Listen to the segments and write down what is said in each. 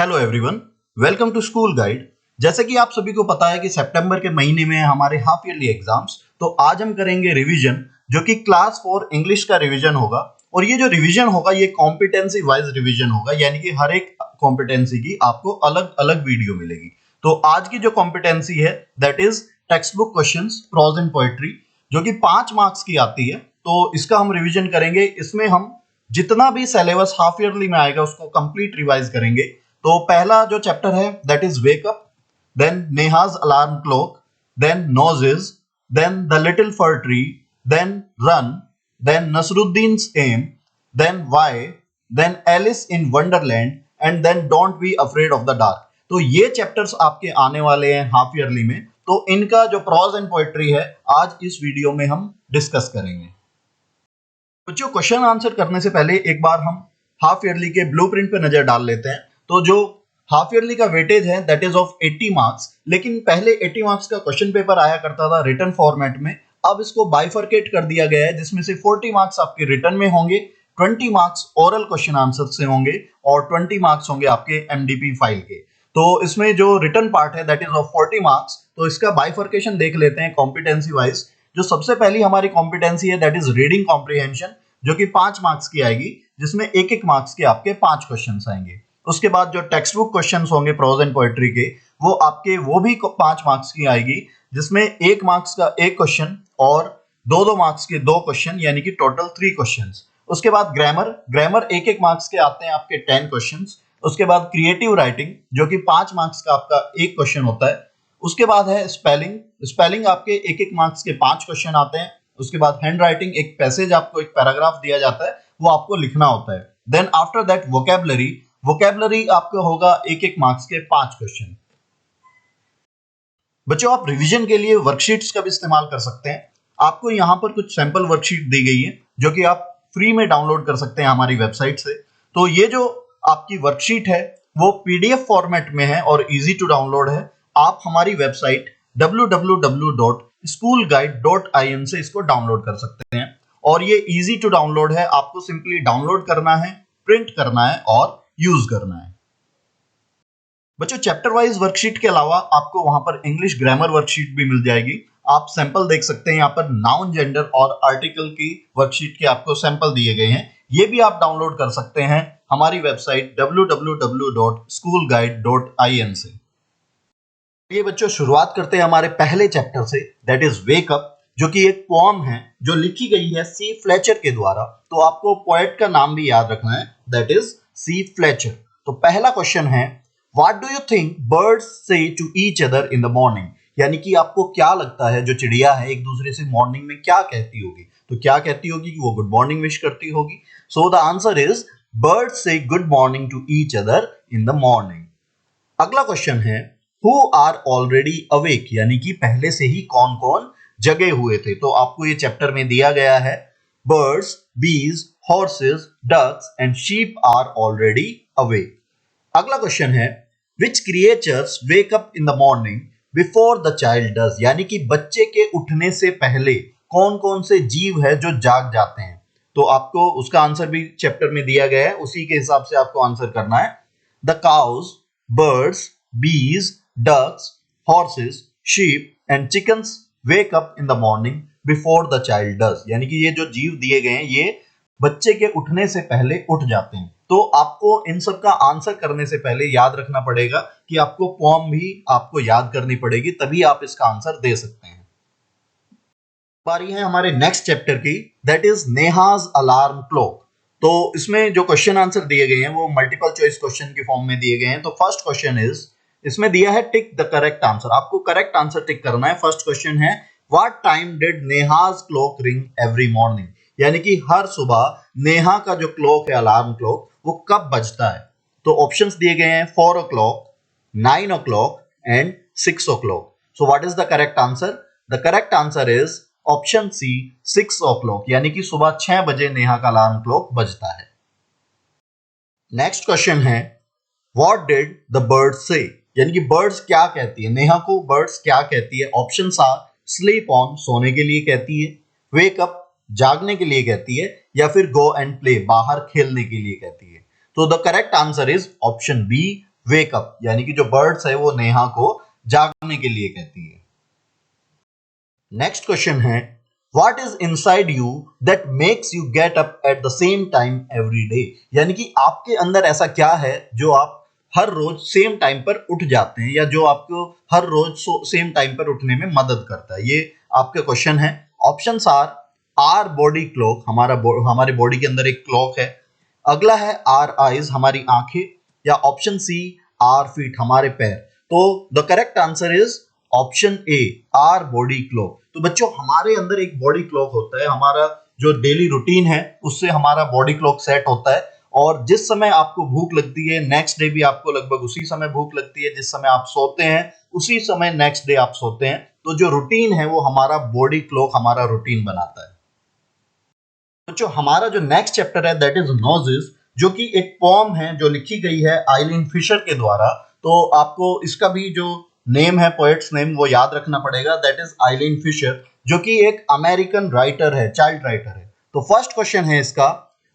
Hello everyone, welcome to school guide. जैसे कि आप सभी को पता है कि सितंबर के महीने में हमारे हाफ ईयरली एग्जाम्स, तो आज हम करेंगे रिवीजन जो कि क्लास 4 इंग्लिश का रिवीजन होगा। और ये जो रिवीजन होगा ये कॉम्पिटेंसी वाइज रिवीजन होगा, यानी कि हर एक कॉम्पिटेंसी की आपको अलग अलग वीडियो मिलेगी। तो आज की जो कॉम्पिटेंसी है that is text book questions prose and poetry, जो कि 5 मार्क्स की आती है। तो इसका हम रिवीजन करेंगे। इसमें हम जितना भी सिलेबस हाफ ईयरली में आएगा उसको कंप्लीट रिवाइज करेंगे। तो पहला जो चैप्टर है that is wake up, then Neha's alarm clock, then noses, then the little fir tree, then run, then Nasruddin's aim, then why, then Alice in Wonderland and then don't be afraid of the dark. तो ये chapters आपके आने वाले हैं half yearly में। तो इनका जो प्रोज एंड पोएट्री है आज इस वीडियो में हम डिस्कस करेंगे। बच्चों, क्वेश्चन आंसर करने से पहले एक बार हम हाफ ईयरली के ब्लूप्रिंट पे नजर डाल लेते हैं। तो जो हाफ ईयरली का वेटेज है दैट इज ऑफ 80 मार्क्स, लेकिन पहले 80 मार्क्स का क्वेश्चन पेपर आया करता था रिटन फॉर्मेट में। अब इसको बाइफरकेट कर दिया गया है, जिसमें से 40 मार्क्स आपके रिटन में होंगे, 20 मार्क्स ओरल क्वेश्चन आंसर से होंगे और 20 मार्क्स होंगे आपके एमडीपी फाइल के। तो इसमें जो रिटन पार्ट है दैट इज ऑफ 40 मार्क्स, तो इसका बाइफरकेशन देख लेते हैं कॉम्पिटेंसी वाइज। जो सबसे पहली हमारी कॉम्पिटेंसी है दैट इज रीडिंग कॉम्प्रिहेंशन, जो कि 5 मार्क्स की आएगी, जिसमें एक एक मार्क्स के आपके 5 क्वेश्चंस आएंगे। उसके बाद जो टेक्स्ट बुक क्वेश्चंस होंगे प्रोज एंड पोएट्री के, वो भी 5 मार्क्स की आएगी, जिसमें 1 मार्क्स का 1 क्वेश्चन और 2 मार्क्स के 2 क्वेश्चन, यानी कि टोटल 3 क्वेश्चंस। उसके बाद ग्रामर एक एक मार्क्स के आते हैं आपके 10 क्वेश्चंस। उसके बाद क्रिएटिव राइटिंग, जो कि 5 मार्क्स का आपका 1 क्वेश्चन होता है। उसके बाद है स्पेलिंग आपके एक एक मार्क्स के 5 क्वेश्चन आते हैं। उसके बाद हैंड राइटिंग, एक पैसेज आपको एक पैराग्राफ दिया जाता है, वो आपको लिखना होता है। देन आफ्टर दैट वोकैबुलरी आपको होगा एक एक मार्क्स के 5 क्वेश्चन। बच्चों, आप रिवीजन के लिए वर्कशीट्स का भी इस्तेमाल कर सकते हैं। आपको यहाँ पर कुछ सैंपल वर्कशीट दी गई है जो कि आप फ्री में डाउनलोड कर सकते हैं हमारी वेबसाइट से। तो ये जो आपकी वर्कशीट है वो पीडीएफ फॉर्मेट में है और इजी टू डाउनलोड है। आप हमारी वेबसाइट www.schoolguide.in से इसको डाउनलोड कर सकते हैं और ये इजी टू डाउनलोड है। आपको सिंपली डाउनलोड करना है, प्रिंट करना है और यूज करना है। बच्चों, चैप्टर वाइज वर्कशीट के अलावा आपको वहां पर इंग्लिश ग्रामर वर्कशीट भी मिल जाएगी। आप सैंपल देख सकते हैं, यहाँ पर नाउन, जेंडर और आर्टिकल की वर्कशीट के आपको सैंपल दिए गए हैं। ये भी आप डाउनलोड कर सकते हैं हमारी वेबसाइट www.schoolguide.in से। ये बच्चों, शुरुआत करते हैं हमारे पहले chapter say that is wake up, जो कि एक पोएम है जो लिखी गई है सी फ्लेचर के द्वारा। तो आपको पोएट का नाम भी याद रखना है, दैट इज सी फ्लेचर। तो पहला क्वेश्चन है, what do you think birds say to each other in the morning? यानी कि आपको क्या लगता है जो चिड़िया है एक दूसरे से मॉर्निंग में क्या कहती होगी? तो क्या कहती होगी कि वो गुड मॉर्निंग विश करती होगी। So the answer is birds say good morning to each other in the morning. अगला क्वेश्चन है, हु आर ऑलरेडी अवेक? यानी कि पहले से ही कौन कौन जगे हुए थे। तो आपको ये चैप्टर में दिया गया है, birds, bees, horses, ducks and sheep are already awake. अगला क्वेश्चन है, which creatures wake up in the morning before the child does? यानी कि बच्चे के उठने से पहले कौन कौन से जीव है जो जाग जाते हैं। तो आपको उसका आंसर भी चैप्टर में दिया गया है, उसी के हिसाब से आपको आंसर करना है। The cows, birds, bees, ducks, horses, sheep and chickens wake up in the morning before the child does। यानी कि ये जो जीव दिए गए हैं ये बच्चे के उठने से पहले उठ जाते हैं। तो आपको इन सब का आंसर करने से पहले याद रखना पड़ेगा कि आपको पोएम भी आपको याद करनी पड़ेगी, तभी आप इसका आंसर दे सकते हैं। बारी है हमारे नेक्स्ट चैप्टर की, that is Neha's alarm clock. तो इसमें जो क्वेश्चन आंसर दिए गए हैं वो मल्टीपल चॉइस क्वेश्चन के फॉर्म में दिए गए हैं। तो फर्स्ट क्वेश्चन इज, इसमें दिया है टिक द करेक्ट आंसर। आपको करेक्ट आंसर टिक करना है। फर्स्ट क्वेश्चन है, what time did Neha's clock ring every morning? यानी कि हर सुबह नेहा का जो क्लॉक है, अलार्म क्लॉक, वो कब बजता है। तो ऑप्शंस दिए गए हैं 4 o'clock, 9 o'clock and 6 o'clock। So what is the correct answer? The correct answer is option C 6 o'clock, यानी कि सुबह 6 बजे नेहा का अलार्म क्लॉक बजता है। नेक्स्ट क्वेश्चन है, व्हाट डिड द बर्ड्स से? यानी कि बर्ड्स क्या कहती है, नेहा को बर्ड्स क्या कहती है। ऑप्शंस आर, स्लीप ऑन, सोने के लिए कहती है, वेक अप, जागने के लिए कहती है, या फिर गो एंड प्ले, बाहर खेलने के लिए कहती है। तो the correct answer is option B, wake up, यानी कि जो बर्ड्स है वो नेहा को जागने के लिए कहती है। नेक्स्ट क्वेश्चन है, what is inside you that makes you get up at the same time every day, यानी कि आपके अंदर ऐसा क्या है जो आप हर रोज सेम टाइम पर उठ जाते हैं या जो आपको हर रोज सेम टाइम पर उठने में मदद करता है। ये आपके क्वेश्चन है। ऑप्शंस आर बॉडी क्लॉक, हमारे बॉडी के अंदर एक क्लॉक है। अगला है आर आईज, हमारी आंखें, या ऑप्शन सी आर फीट, हमारे पैर। तो the correct answer is option A, our body clock. तो बच्चों हमारे अंदर एक बॉडी क्लॉक होता है, हमारा जो डेली रूटीन है उससे हमारा बॉडी क्लॉक सेट होता है, और जिस समय आपको भूख लगती है नेक्स्ट डे भी आपको लगभग उसी समय भूख लगती है, जिस समय आप सोते हैं उसी समय नेक्स्ट डे आप सोते हैं। तो जो रूटीन है वो हमारा बॉडी क्लॉक हमारा रूटीन बनाता है। बच्चों हमारा जो नेक्स्ट चैप्टर है दैट इज नोजेस, जो कि एक पोएम है जो लिखी गई है आइलिन फिशर के द्वारा। तो आपको इसका भी जो नेम है, पोएट्स नेम, वो याद रखना पड़ेगा, दैट इज आइलिन फिशर, जो कि एक अमेरिकन राइटर है, चाइल्ड राइटर है। तो फर्स्ट क्वेश्चन है इसका,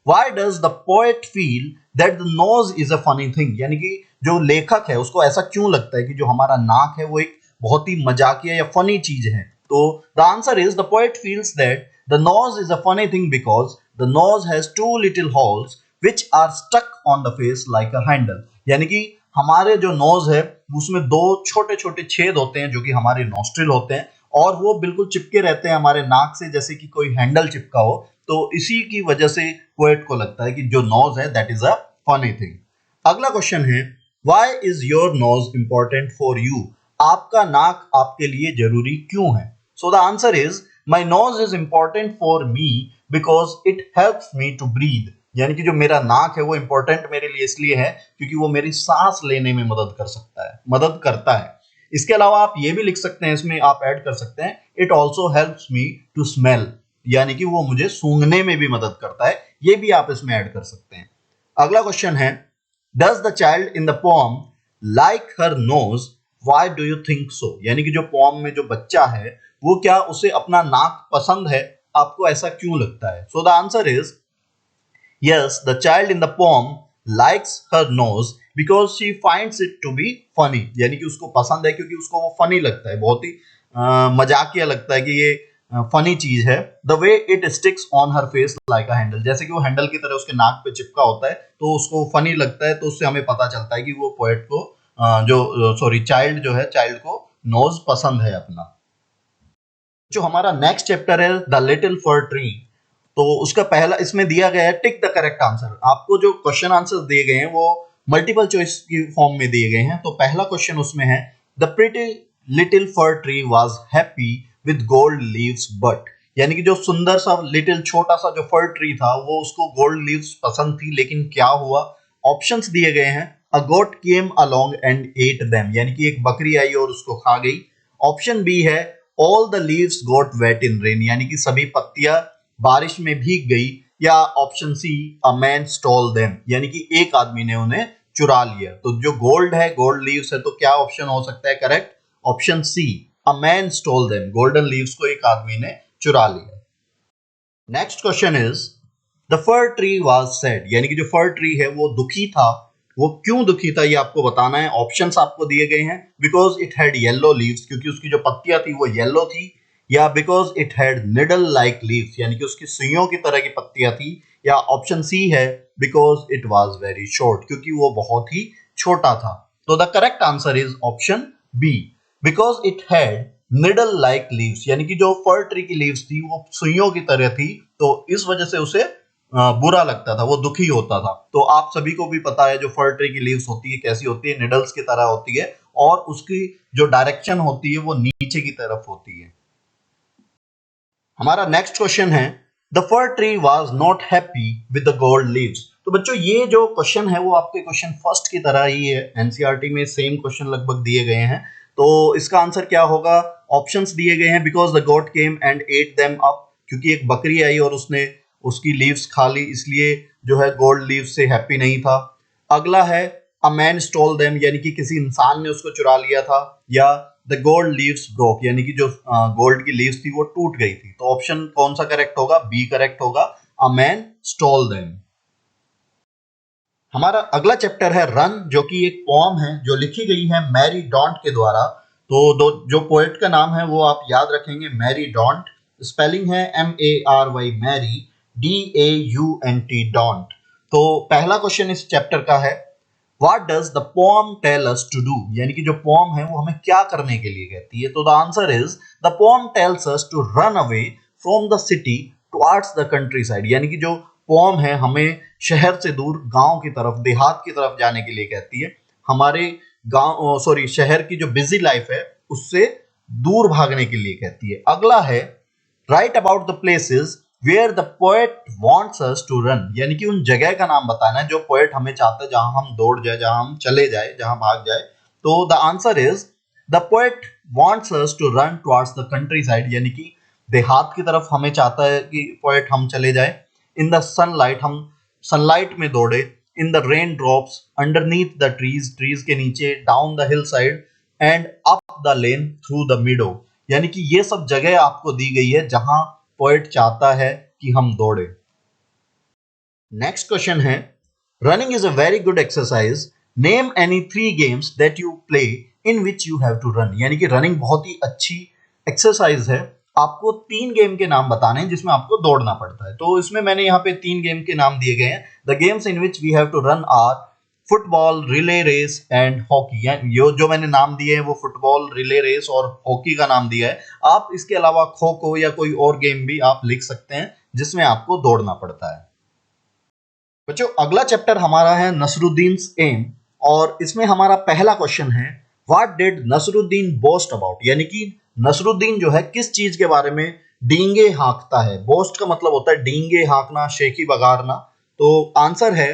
why does the poet feel that the nose is a funny thing, यानी कि जो लेखक है उसको ऐसा क्यों लगता है कि जो हमारा नाक है वो एक बहुत ही मजाकिया या फनी चीज है। तो the answer is, the poet feels that the nose is a funny thing because the nose has two little holes which are stuck on the face like a handle, यानी कि हमारे जो नोज है उसमें दो छोटे छोटे छेद होते हैं जो कि हमारे नॉस्ट्रिल होते हैं, और वो बिल्कुल चिपके रहते हैं हमारे नाक से जैसे कि कोई हैंडल चिपका हो। तो इसी की वजह से पोएट को लगता है कि जो नोज है that is a funny thing. अगला क्वेश्चन है, why is your nose important for you, आपका नाक आपके लिए जरूरी क्यों है। So the answer is, My nose is important for me because it helps me to breathe, यानी कि जो मेरा नाक है वो इंपॉर्टेंट मेरे लिए इसलिए है क्योंकि वो मेरी सांस लेने में मदद करता है। इसके अलावा आप ये भी लिख सकते हैं, इसमें आप ऐड कर सकते हैं, it also helps me to smell, यानी कि वो मुझे सूंघने में भी मदद करता है, ये भी आप इसमें ऐड कर सकते हैं। अगला क्वेश्चन है, does the child in the poem like her nose, why do you think so, यानी कि जो पोएम में जो बच्चा है वो क्या उसे अपना नाक पसंद है, आपको ऐसा क्यों लगता है। So the answer is, yes the child in the poem likes her nose because she finds it to be funny, यानी कि उसको पसंद है क्योंकि उसको वो फनी लगता है, बहुत ही मजाकिया लगता है कि ये फनी चीज है। The way it sticks on her face like a handle, जैसे कि वो हैंडल की तरह उसके नाक पे चिपका होता है तो उसको फनी लगता है। तो उससे हमें पता चलता है कि वो पोएट को चाइल्ड जो है, चाइल्ड को नोज पसंद है अपना। जो हमारा नेक्स्ट चैप्टर है द लिटिल फर ट्री, तो उसका पहला इसमें दिया गया है टिक द करेक्ट आंसर। आपको जो क्वेश्चन आंसर दिए गए हैं वो मल्टीपल चॉइस की फॉर्म में दिए गए हैं। तो पहला क्वेश्चन उसमें है, the pretty little fir tree was happy with gold leaves but, यानी कि जो सुंदर सा लिटिल छोटा सा जो फर ट्री था वो उसको गोल्ड लीव्स पसंद थी, लेकिन क्या हुआ। ऑप्शंस दिए गए हैं, a goat came along and ate them, यानी कि एक बकरी आई और उसको खा गई। ऑप्शन बी है, all the leaves got wet in rain, यानी कि सभी पत्तियां बारिश में भीग गई। या option C, a man stole them, यानी कि एक आदमी ने उन्हें चुरा लिया। तो जो गोल्ड है, गोल्ड लीव्स है, तो क्या ऑप्शन हो सकता है correct, option C, a man stole them, golden leaves को एक आदमी ने चुरा लिया। Next question is, the fir tree was sad, यानी कि जो फर ट्री है वो दुखी था। वो क्यों दुखी था ये आपको बताना है। ऑप्शंस आपको दिए गए हैं, because it had yellow leaves, क्योंकि उसकी जो पत्तियां थी वो येलो थी, या because it had needle like leaves, यानी कि उसकी सुइयों की तरह की पत्तियां थी, या ऑप्शन सी है, because it was very short, क्योंकि वो बहुत ही छोटा था। तो the correct answer is option B, because it had needle like leaves, यानी कि जो फर ट्री की लीव्स थी वो सुइयों की तरह थी, तो इस वजह से उसे बुरा लगता था, वो दुखी होता था। तो आप सभी को भी पता है जो फर ट्री की लीव्स होती है कैसी होती है, निडल्स की तरह होती है, और उसकी जो डायरेक्शन होती है वो नीचे की तरफ होती है। हमारा नेक्स्ट क्वेश्चन है, the fir tree was not happy with the gold leaves. तो बच्चों ये जो क्वेश्चन है वो आपके क्वेश्चन फर्स्ट की तरह ही है, एनसीईआरटी में सेम क्वेश्चन लगभग दिए गए हैं। तो इसका आंसर क्या होगा, ऑप्शंस दिए गए हैं, because the God came and ate them up, क्योंकि एक बकरी आई और उसने उसकी लीव्स खा ली, इसलिए जो है गोल्ड लीव्स से हैप्पी नहीं था। अगला है, अ मैन स्टोल देम, यानी कि किसी इंसान ने उसको चुरा लिया था। या द गोल्ड लीव्स ब्रोक, यानी कि जो गोल्ड की लीव्स थी वो टूट गई थी। तो ऑप्शन कौन सा करेक्ट होगा, बी करेक्ट होगा, अ मैन स्टोल देम। हमारा अगला चैप्टर है रन, जो कि एक पोम है जो लिखी गई है मैरी डॉन्ट के द्वारा। तो जो पोएट का नाम है वो आप याद रखेंगे, मैरी डॉन्ट। स्पेलिंग है MARY, मैरी, DAUNT, डॉन्ट। तो पहला क्वेश्चन इस चैप्टर का है, what does the poem tell us to do, यानी कि जो पोम है वो हमें क्या करने के लिए कहती है। तो the answer is, the poem tells us to run away from the city towards the countryside, यानी कि जो पोम है हमें शहर से दूर गांव की तरफ, देहात की तरफ जाने के लिए कहती है। हमारे गांव, सॉरी, शहर की जो बिजी लाइफ है उससे दूर भागने के लिए कहती है। अगला है, write about the places where the poet wants us to run, यानी कि उन जगह का नाम बताना है जो पोएट हमें चाहता है जहां हम दौड़ जाए, जहां हम चले जाए, जहां भाग जाए। तो the answer is, the poet wants us to run towards the countryside, यानी कि देहात की तरफ हमें चाहता है कि पोएट हम चले जाए। इन द सनलाइट, हम सनलाइट में दौड़े। In the rain drops, underneath the trees, trees के नीचे, down the hill side, and up the lane through the meadow, यानी कि ये सब जगह आपको दी गई है जहां पोएट चाहता है कि हम दौड़े। नेक्स्ट क्वेश्चन है, running is a very good exercise, name any 3 games that you play in which you have to run, यानी कि रनिंग बहुत ही अच्छी एक्सरसाइज है। आपको 3 गेम के नाम बताने हैं जिसमें आपको दौड़ना पड़ता है। तो इसमें मैंने यहाँ पे 3 गेम के नाम दिए गए हैं। The games in which we have to run are football, relay race and hockey. ये जो मैंने नाम दिए हैं वो फुटबॉल, रिले रेस और हॉकी का नाम दिया है। आप इसके अलावा खो खो या कोई और गेम भी आप लिख सकते हैं जिसमें आपको दौड़ना पड़ता है। बच्चों, अगला चैप्टर हमारा है नसरुद्दीन एम, और इसमें हमारा पहला क्वेश्चन है, what did Nasruddin boast about, यानी कि नसरुद्दीन जो है किस चीज के बारे में डींगे हाँकता है। बोस्ट का मतलब होता है डींगे हाँकना, शेखी बगारना। तो आंसर है,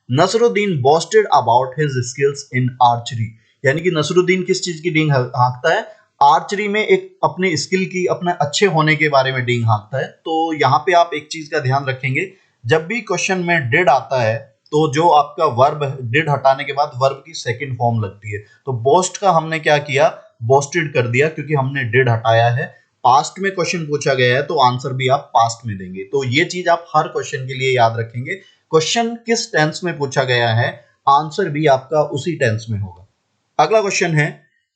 Nasruddin boasted about his skills in archery, यानी कि नसरुद्दीन किस चीज की डींग हाँकता है, आर्चरी में एक अपने स्किल की, अपने अच्छे होने के बारे में डींग हाँकता है। तो यहाँ पे आप एक चीज का ध्यान रखेंगे, जब भी क्वेश्चन में डिड आता है तो जो आपका वर्ब, डिड हटाने के बाद वर्ब की सेकंड फॉर्म लगती है। तो बोस्ट का हमने क्या किया, बोस्टेड कर दिया क्योंकि हमने डिड हटाया है। पास्ट में क्वेश्चन पूछा गया है तो आंसर भी आप पास्ट में देंगे। तो ये चीज आप हर क्वेश्चन के लिए याद रखेंगे, क्वेश्चन किस टेंस में पूछा गया है, आंसर भी आपका उसी टेंस में होगा। अगला क्वेश्चन है,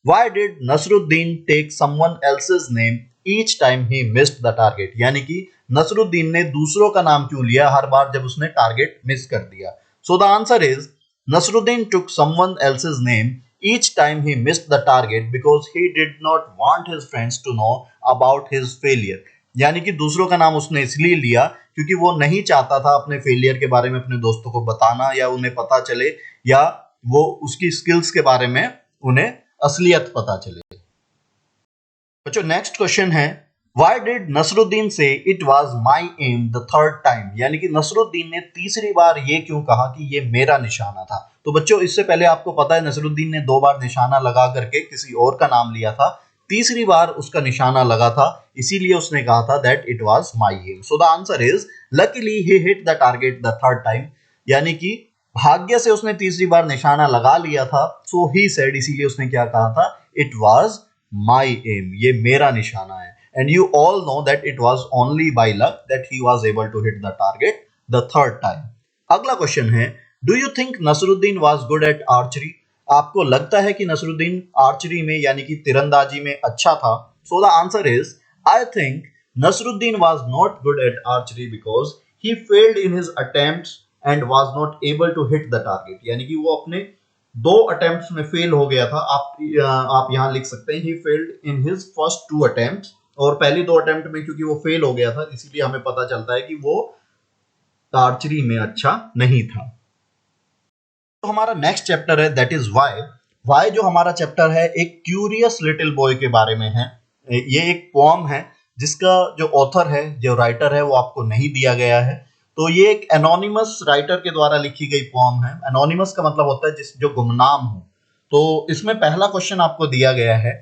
why did Nasruddin take someone else's name each time he missed the target, यानी कि नसरुद्दीन ने दूसरों का नाम क्यों लिया हर बार जब उसने टारगेट मिस कर दिया। So the answer is, Nasruddin took someone else's name each time he missed the target because he did not want his friends to know about his failure, यानी कि दूसरों का नाम उसने इसलिए लिया क्योंकि वो नहीं चाहता था अपने फेलियर के बारे में अपने दोस्तों को बताना, या उन्हें पता चले, या वो उसकी स्किल्स के बारे में उन्हें असलियत पता चले। बच्चों, नेक्स्ट क्वेश्चन है, व्हाई डिड नसरुद्दीन से it was my am the third time, यानी कि नसरुद्दीन ने तीसरी बार ये क्यों कहा कि ये मेरा निशाना था। तो बच्चों, इससे पहले आपको पता है नसरुद्दीन ने 2 बार निशाना लगा करके किसी और का नाम लिया था, तीसरी बार उसका निशाना लगा था, इसीलिए उसने कहा था that it was my aim. So the answer is, luckily he hit the target the third time, यानी कि भाग्य से उसने तीसरी बार निशाना लगा लिया था। सो ही सेड, इसीलिए उसने क्या कहा था, इट वाज माई एम, ये मेरा निशाना है। And you all know that it was only by luck that he was able to hit the target the third time. अगला क्वेश्चन है, do you think Nasruddin was good at archery, आपको लगता है कि नसरुद्दीन आर्चरी में यानी कि तीरंदाजी में अच्छा था। So the answer is, I think Nasruddin was not good at archery because he failed in his attempts and was not able to hit the target, यानी कि वो अपने 2 अटेम्प्ट्स में फेल हो गया था। आप यहां लिख सकते हैं, he failed in his first 2 attempts, और पहली 2 अटेम्प्ट में क्योंकि वो फेल हो गया था इसीलिए हमें पता चलता है कि वो आर्चरी में अच्छा नहीं था। तो हमारा नेक्स्ट चैप्टर है दैट इज वाई। वाई जो हमारा चैप्टर है एक क्यूरियस लिटिल बॉय के बारे में है। ये एक पोम है जिसका जो ऑथर है, जो राइटर है, वो आपको नहीं दिया गया है। तो ये एक एनोनिमस राइटर के द्वारा लिखी गई पोम है। एनोनिमस का मतलब होता है जिस जो गुमनाम हो। तो इसमें पहला क्वेश्चन आपको दिया गया है,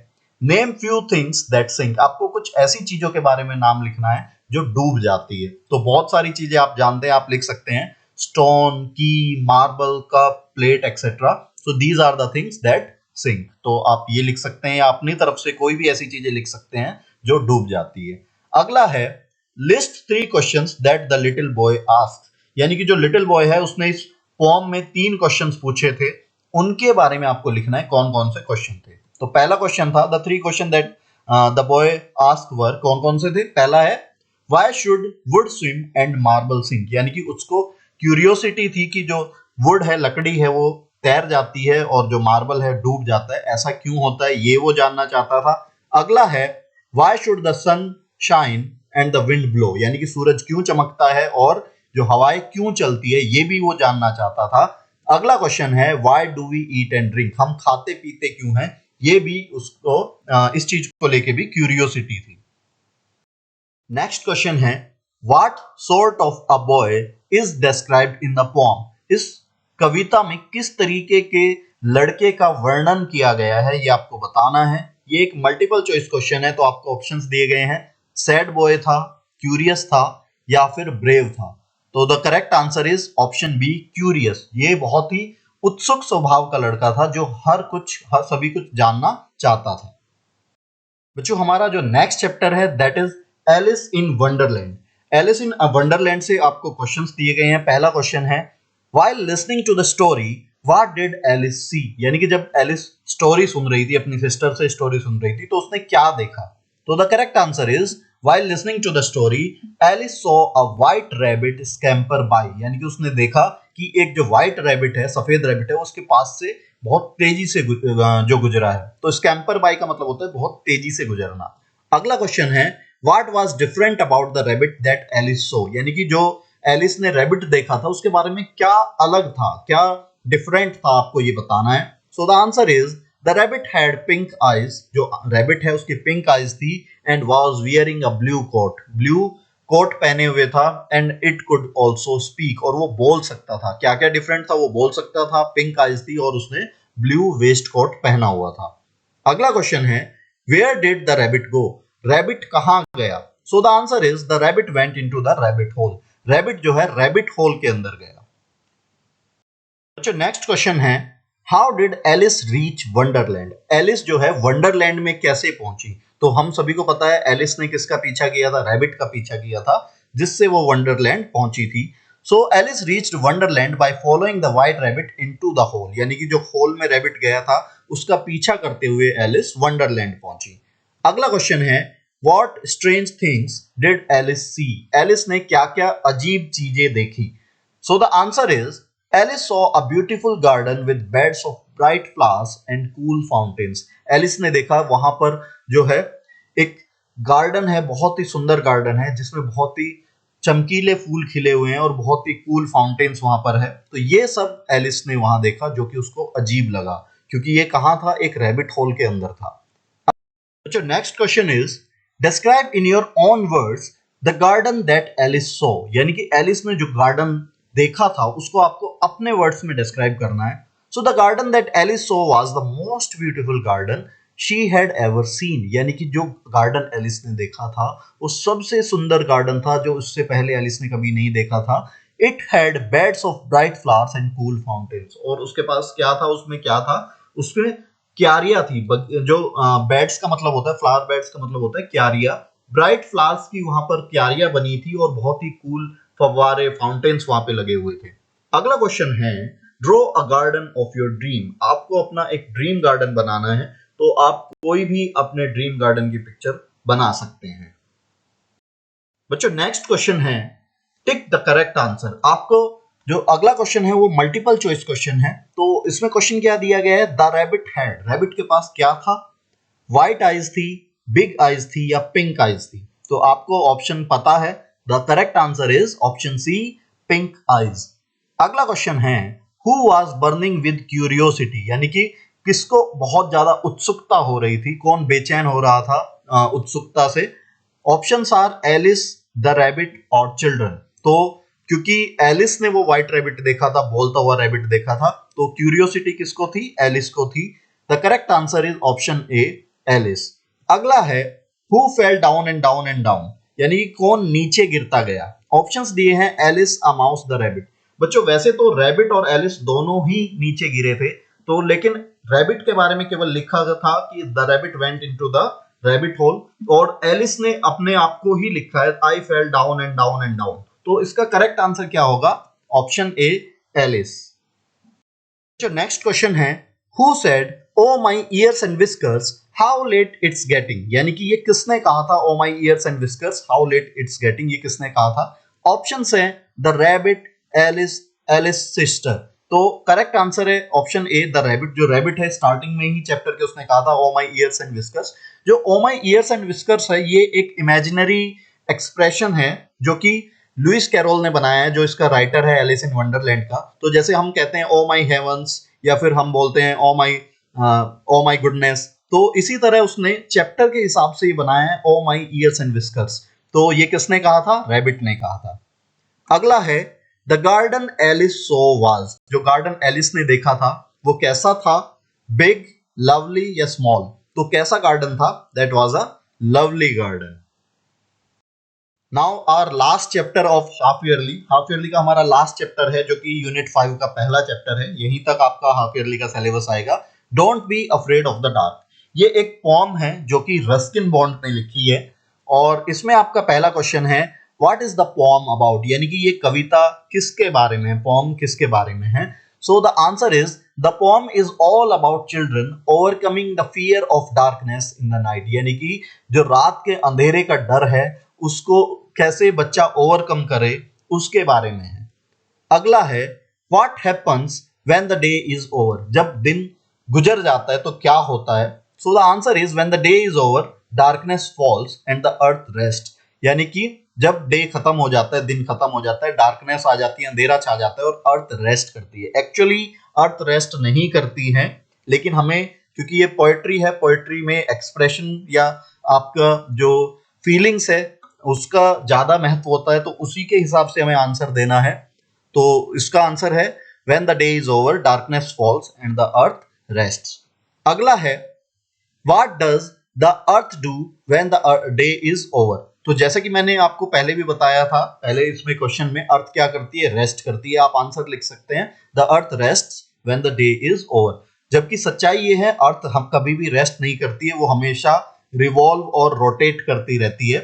name few things that sink, आपको कुछ ऐसी चीजों के बारे में नाम लिखना है जो डूब जाती है। तो बहुत सारी चीजें आप जानते हैं, आप लिख सकते हैं stone, key, marble, cup, plate etcetera. So these are the things that sink. तो आप ये लिख सकते हैं या अपनी तरफ से कोई भी ऐसी चीजें लिख सकते हैं जो डूब जाती है। अगला है, list 3 questions that the little boy asked, यानी कि जो लिटिल बॉय है उसने इस पोम में 3 क्वेश्चंस पूछे थे, उनके बारे में आपको लिखना है कौन कौन से क्वेश्चन थे। तो पहला क्वेश्चन था the 3 question that the boy asked were, कौन कौन से थे। पहला है why should wood swim and marble sink, यानी कि उसको क्यूरियोसिटी थी कि जो वुड है, लकड़ी है, वो तैर जाती है और जो मार्बल है डूब जाता है, ऐसा क्यों होता है, ये वो जानना चाहता था। अगला है why should the sun shine and the wind blow, यानी कि सूरज क्यों चमकता है और जो हवाएं क्यों चलती है, ये भी वो जानना चाहता था। अगला क्वेश्चन है why do we eat and drink, हम खाते पीते क्यों हैं, ये भी उसको इस चीज को लेके भी क्यूरियोसिटी थी। नेक्स्ट क्वेश्चन है what sort of a boy is described in the poem, इस कविता में किस तरीके के लड़के का वर्णन किया गया है, ये आपको बताना है। ये एक मल्टीपल चॉइस क्वेश्चन है, तो आपको ऑप्शंस दिए गए हैं, सैड बॉय था, क्यूरियस था, या फिर ब्रेव था। तो the correct answer is option B, curious. ये बहुत ही उत्सुक स्वभाव का लड़का था जो हर सभी कुछ जानना चाहता था। बच्चों हमारा जो नेक्स्ट चैप्टर है that is Alice in Wonderland. Alice in Wonderland से आपको क्वेश्चंस दिए गए हैं। पहला क्वेश्चन है while listening to the story what did Alice see, यानी कि जब एलिस स्टोरी सुन रही थी, अपनी सिस्टर से स्टोरी सुन रही थी, तो उसने क्या देखा। तो the correct answer is while listening to the story Alice saw a white rabbit scamper by, यानी कि उसने देखा कि एक जो व्हाइट रैबिट है, सफेद रैबिट है, उसके पास से बहुत तेजी से जो गुजरा है। तो स्कैम्पर बाय का मतलब होता है बहुत तेजी से गुजरना। अगला क्वेश्चन है what was different about the rabbit that Alice saw, यानी कि जो एलिस ने रैबिट देखा था उसके बारे में क्या अलग था, क्या डिफरेंट था, आपको ये बताना है। So the answer is the rabbit had pink eyes, जो रैबिट है उसकी पिंक आईज थी, and was wearing a blue coat, blue coat पहने हुए था, and it could also speak, और वो बोल सकता था। क्या क्या डिफरेंट था, वो बोल सकता था, पिंक आईज थी, और उसने ब्लू वेस्ट कोट पहना हुआ था। अगला क्वेश्चन है where did the rabbit go, rabbit कहां गया। So the answer is the rabbit went into the rabbit hole, rabbit जो है रैबिट होल के अंदर गया। बच्चों नेक्स्ट क्वेश्चन है how did Alice reach Wonderland, Alice जो है वंडरलैंड में कैसे पहुंची। तो हम सभी को पता है एलिस ने किसका पीछा किया था, रैबिट का पीछा किया था, जिससे वो वंडरलैंड पहुंची थी। So Alice reached Wonderland by following the white rabbit into the hole, यानी कि जो होल में रैबिट गया था उसका पीछा करते हुए एलिस वंडरलैंड पहुंची। अगला क्वेश्चन है what strange things did Alice see, Alice ने क्या क्या अजीब चीजें देखी। So the answer is Alice saw a beautiful garden with beds of bright flowers and cool fountains. Alice ने देखा वहां पर जो है एक गार्डन है, बहुत ही सुंदर गार्डन है जिसमें बहुत ही चमकीले फूल खिले हुए हैं और बहुत ही कूल फाउंटेन्स वहां पर है। तो ये सब एलिस ने वहां देखा जो कि उसको अजीब लगा, क्योंकि ये कहां था, एक रैबिट होल के अंदर था। अच्छा next question is describe in your own words the garden that Alice saw, यानी कि एलिस ने जो गार्डन देखा था उसको आपको अपने वर्ड्स में डिस्क्राइब करना है। So the garden that Alice saw was the most beautiful garden she had ever seen, यानी कि जो गार्डन एलिस ने देखा था वो सबसे सुंदर गार्डन था जो उससे पहले एलिस ने कभी नहीं देखा था। It had beds of bright flowers and cool fountains, और उसके पास क्या था, उसमें क्या था, उसमें क्यारियां थी। जो बेड्स का मतलब होता है, फ्लावर बेड्स का मतलब होता है क्यारिया, ब्राइट फ्लावर्स की वहां पर क्यारियां बनी थी और बहुत ही कूल फव्वारे फाउंटेन्स वहां पे लगे हुए थे। अगला क्वेश्चन है draw a garden of your dream, आपको अपना एक ड्रीम गार्डन बनाना है, तो आप कोई भी अपने ड्रीम गार्डन की पिक्चर बना सकते हैं। बच्चों नेक्स्ट क्वेश्चन है टिक द करेक्ट आंसर। आपको जो अगला क्वेश्चन है वो मल्टीपल चॉइस क्वेश्चन है। तो इसमें क्वेश्चन क्या दिया गया है, द रैबिट हैड, रैबिट के पास क्या था, व्हाइट आइज थी, बिग आइज थी, या पिंक आइज थी। तो आपको ऑप्शन पता है, the correct answer is option C, pink eyes. अगला क्वेश्चन है who was burning with curiosity, यानी कि किसको बहुत ज्यादा उत्सुकता हो रही थी, कौन बेचैन हो रहा था उत्सुकता से। Options are Alice, the rabbit और चिल्ड्रन। तो क्योंकि एलिस ने वो व्हाइट रैबिट देखा था, बोलता हुआ रैबिट देखा था, तो क्यूरियोसिटी किसको थी, एलिस को थी। The correct answer is option A, Alice. अगला है who fell down and down and down, यानी कौन नीचे गिरता गया। ऑप्शंस दिए हैं Alice, a mouse, the rabbit. बच्चों वैसे तो रैबिट और एलिस दोनों ही नीचे गिरे थे, तो लेकिन रैबिट के बारे में केवल लिखा था कि the rabbit went into the rabbit hole, और एलिस ने अपने आप को ही लिखा है I fell down and down and down. तो इसका करेक्ट आंसर क्या होगा, ऑप्शन ए, एलिस। जो नेक्स्ट क्वेश्चन है, who said oh my ears and whiskers how late it's getting, यानी कि ये किसने कहा था oh my ears and whiskers how late it's getting, ये किसने कहा था? ऑप्शंस हैं the rabbit, Alice, Alice sister. तो करेक्ट आंसर है ऑप्शन ए द रैबिट। जो रैबिट है स्टार्टिंग में ही चैप्टर के उसने कहा था oh my ears and whiskers. जो oh my ears and whiskers है ये एक इमेजिनरी एक्सप्रेशन है जो कि लुइस कैरोल ने बनाया है, जो इसका राइटर है एलिस इन वंडरलैंड का। तो जैसे हम कहते हैं ओ माई हेवंस, या फिर हम बोलते हैं ओ माई गुडनेस, तो इसी तरह उसने चैप्टर के हिसाब से ही बनाया है ओ माई ईयर्स एंड विस्कर्स। तो ये किसने कहा था? रैबिट ने कहा था। अगला है the garden Alice saw was. जो गार्डन एलिस ने देखा था वो कैसा था? बिग, लवली या स्मॉल? तो कैसा गार्डन था? That was a lovely garden. Now our last chapter of half yearly. Half yearly का हमारा लास्ट चैप्टर है जो कि यूनिट 5 का पहला चैप्टर है। यहीं तक आपका हाफ ईयरली का सिलेबस आएगा। Don't be afraid of the dark. ये एक पोम है जो कि रस्किन बॉन्ड ने लिखी है और इसमें आपका पहला क्वेश्चन है what is the pome about, यानी कि ये कविता किसके बारे में है, पोम किसके बारे में है? So the answer is the pome is all about children overcoming the fear of darkness in the night, यानी कि जो रात के अंधेरे का डर है उसको कैसे बच्चा ओवरकम करे उसके बारे में है। अगला है what happens when the day is over. जब दिन गुजर जाता है तो क्या होता है? So the answer is when the day is over darkness falls and the earth rest, यानी कि जब डे खत्म हो जाता है, दिन खत्म हो जाता है, डार्कनेस आ जाती है, अंधेरा छा जाता है और अर्थ रेस्ट करती है। एक्चुअली अर्थ रेस्ट नहीं करती है, लेकिन हमें क्योंकि ये पोएट्री है, पोएट्री में एक्सप्रेशन या आपका जो फीलिंग्स है उसका ज्यादा महत्व होता है, तो उसी के हिसाब से हमें आंसर देना है। तो इसका आंसर है when the day is over darkness falls and the earth rests. अगला है what does the earth do when the day is over. तो जैसे कि मैंने आपको पहले भी बताया था, पहले इसमें क्वेश्चन में, अर्थ क्या करती है? रेस्ट करती है। आप आंसर लिख सकते हैं the earth rests when the day is over. जबकि सच्चाई ये है अर्थ हम कभी भी रेस्ट नहीं करती है, वो हमेशा रिवॉल्व और रोटेट करती रहती है।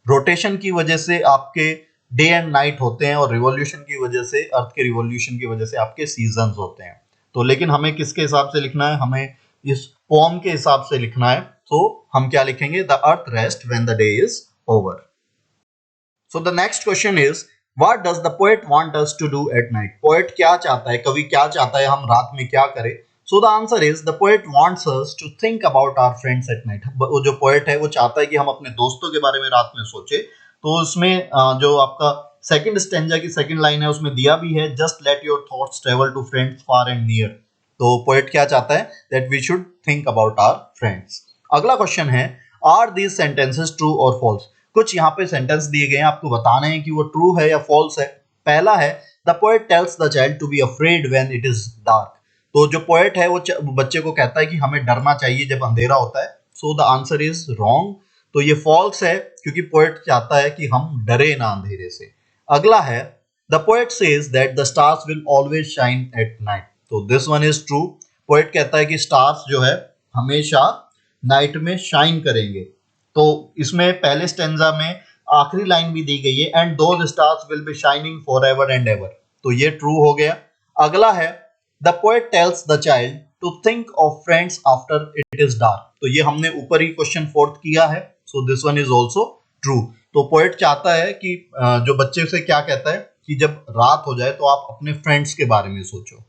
रोटेशन की वजह से आपके डे एंड नाइट होते हैं और रिवॉल्यूशन की वजह से, अर्थ के रिवॉल्यूशन की वजह से आपके सीजन्स होते हैं। तो लेकिन हमें किसके हिसाब से लिखना है? हमें इस पोम के हिसाब से लिखना है। तो हम क्या लिखेंगे? The earth rest when the day is over. So the next question is what does the poet want us to do at night. Poet क्या चाहता है, कवि क्या चाहता है हम रात में क्या करें? So the answer is the poet wants us to think about our friends at night. वो जो पोएट है वो चाहता है कि हम अपने दोस्तों के बारे में रात में सोचे। तो उसमें जो आपका सेकंड स्टेंजा की सेकंड लाइन है उसमें दिया भी है just let your thoughts travel to friends far and near. तो पोएट क्या चाहता है? That we should think about our friends. अगला क्वेश्चन है आर दीज सेंटेंसेस ट्रू और फॉल्स। कुछ यहाँ पे सेंटेंस दिए गए हैं, आपको बताना है कि वो ट्रू है या फॉल्स है। पहला है the poet tells the child to be afraid when it is dark. तो जो पोएट है वो बच्चे को कहता है कि हमें डरना चाहिए जब अंधेरा होता है। So the answer is wrong. तो ये फॉल्स है क्योंकि पोएट चाहता है कि हम डरे ना अंधेरे से। अगला है the poet says that the stars will always shine at night. तो this one is true. Poet कहता है कि स्टार्स जो है हमेशा नाइट में शाइन करेंगे। तो इसमें पहले स्टेंजा में आखिरी लाइन भी दी गई है and those stars will be shining forever and ever. तो ये ट्रू हो गया। अगला है the poet tells the child to think of friends after it is dark. तो ये हमने ऊपर ही क्वेश्चन फोर्थ किया है। So this one is also true. तो पोएट चाहता है कि जो बच्चे से क्या कहता है कि जब रात हो जाए तो आप अपने फ्रेंड्स के बारे में सोचो।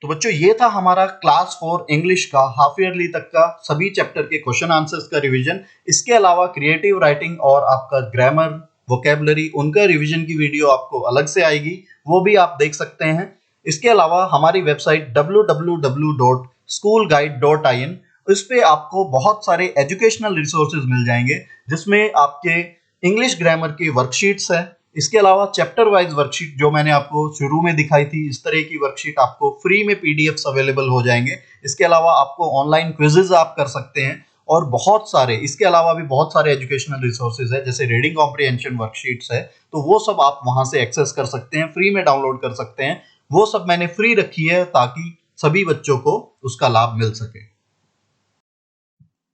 तो बच्चों ये था हमारा क्लास 4 इंग्लिश का हाफ ईयरली तक का सभी चैप्टर के क्वेश्चन आंसर्स का रिवीजन। इसके अलावा क्रिएटिव राइटिंग और आपका ग्रामर, वोकैबुलरी, उनका रिवीजन की वीडियो आपको अलग से आएगी, वो भी आप देख सकते हैं। इसके अलावा हमारी वेबसाइट www.schoolguide.in, इस पे आपको बहुत सारे एजुकेशनल रिसोर्सेज मिल जाएंगे जिसमें आपके इंग्लिश ग्रामर की वर्कशीट्स हैं। इसके अलावा चैप्टर वाइज वर्कशीट जो मैंने आपको शुरू में दिखाई थी, इस तरह की वर्कशीट आपको फ्री में पीडीएफ्स अवेलेबल हो जाएंगे। इसके अलावा आपको ऑनलाइन क्विजेज आप कर सकते हैं और बहुत सारे, इसके अलावा भी बहुत सारे एजुकेशनल रिसोर्सेज है जैसे रीडिंग कॉम्प्रिहेंशन वर्कशीट्स है, तो वो सब आप वहां से एक्सेस कर सकते हैं, फ्री में डाउनलोड कर सकते हैं। वो सब मैंने फ्री रखी है ताकि सभी बच्चों को उसका लाभ मिल सके।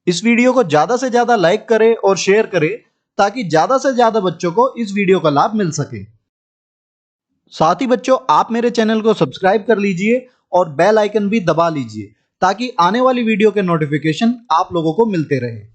इस वीडियो को ज्यादा से ज्यादा लाइक करें और शेयर करें ताकि ज्यादा से ज्यादा बच्चों को इस वीडियो का लाभ मिल सके। साथ ही बच्चों आप मेरे चैनल को सब्सक्राइब कर लीजिए और बेल आइकन भी दबा लीजिए ताकि आने वाली वीडियो के नोटिफिकेशन आप लोगों को मिलते रहे।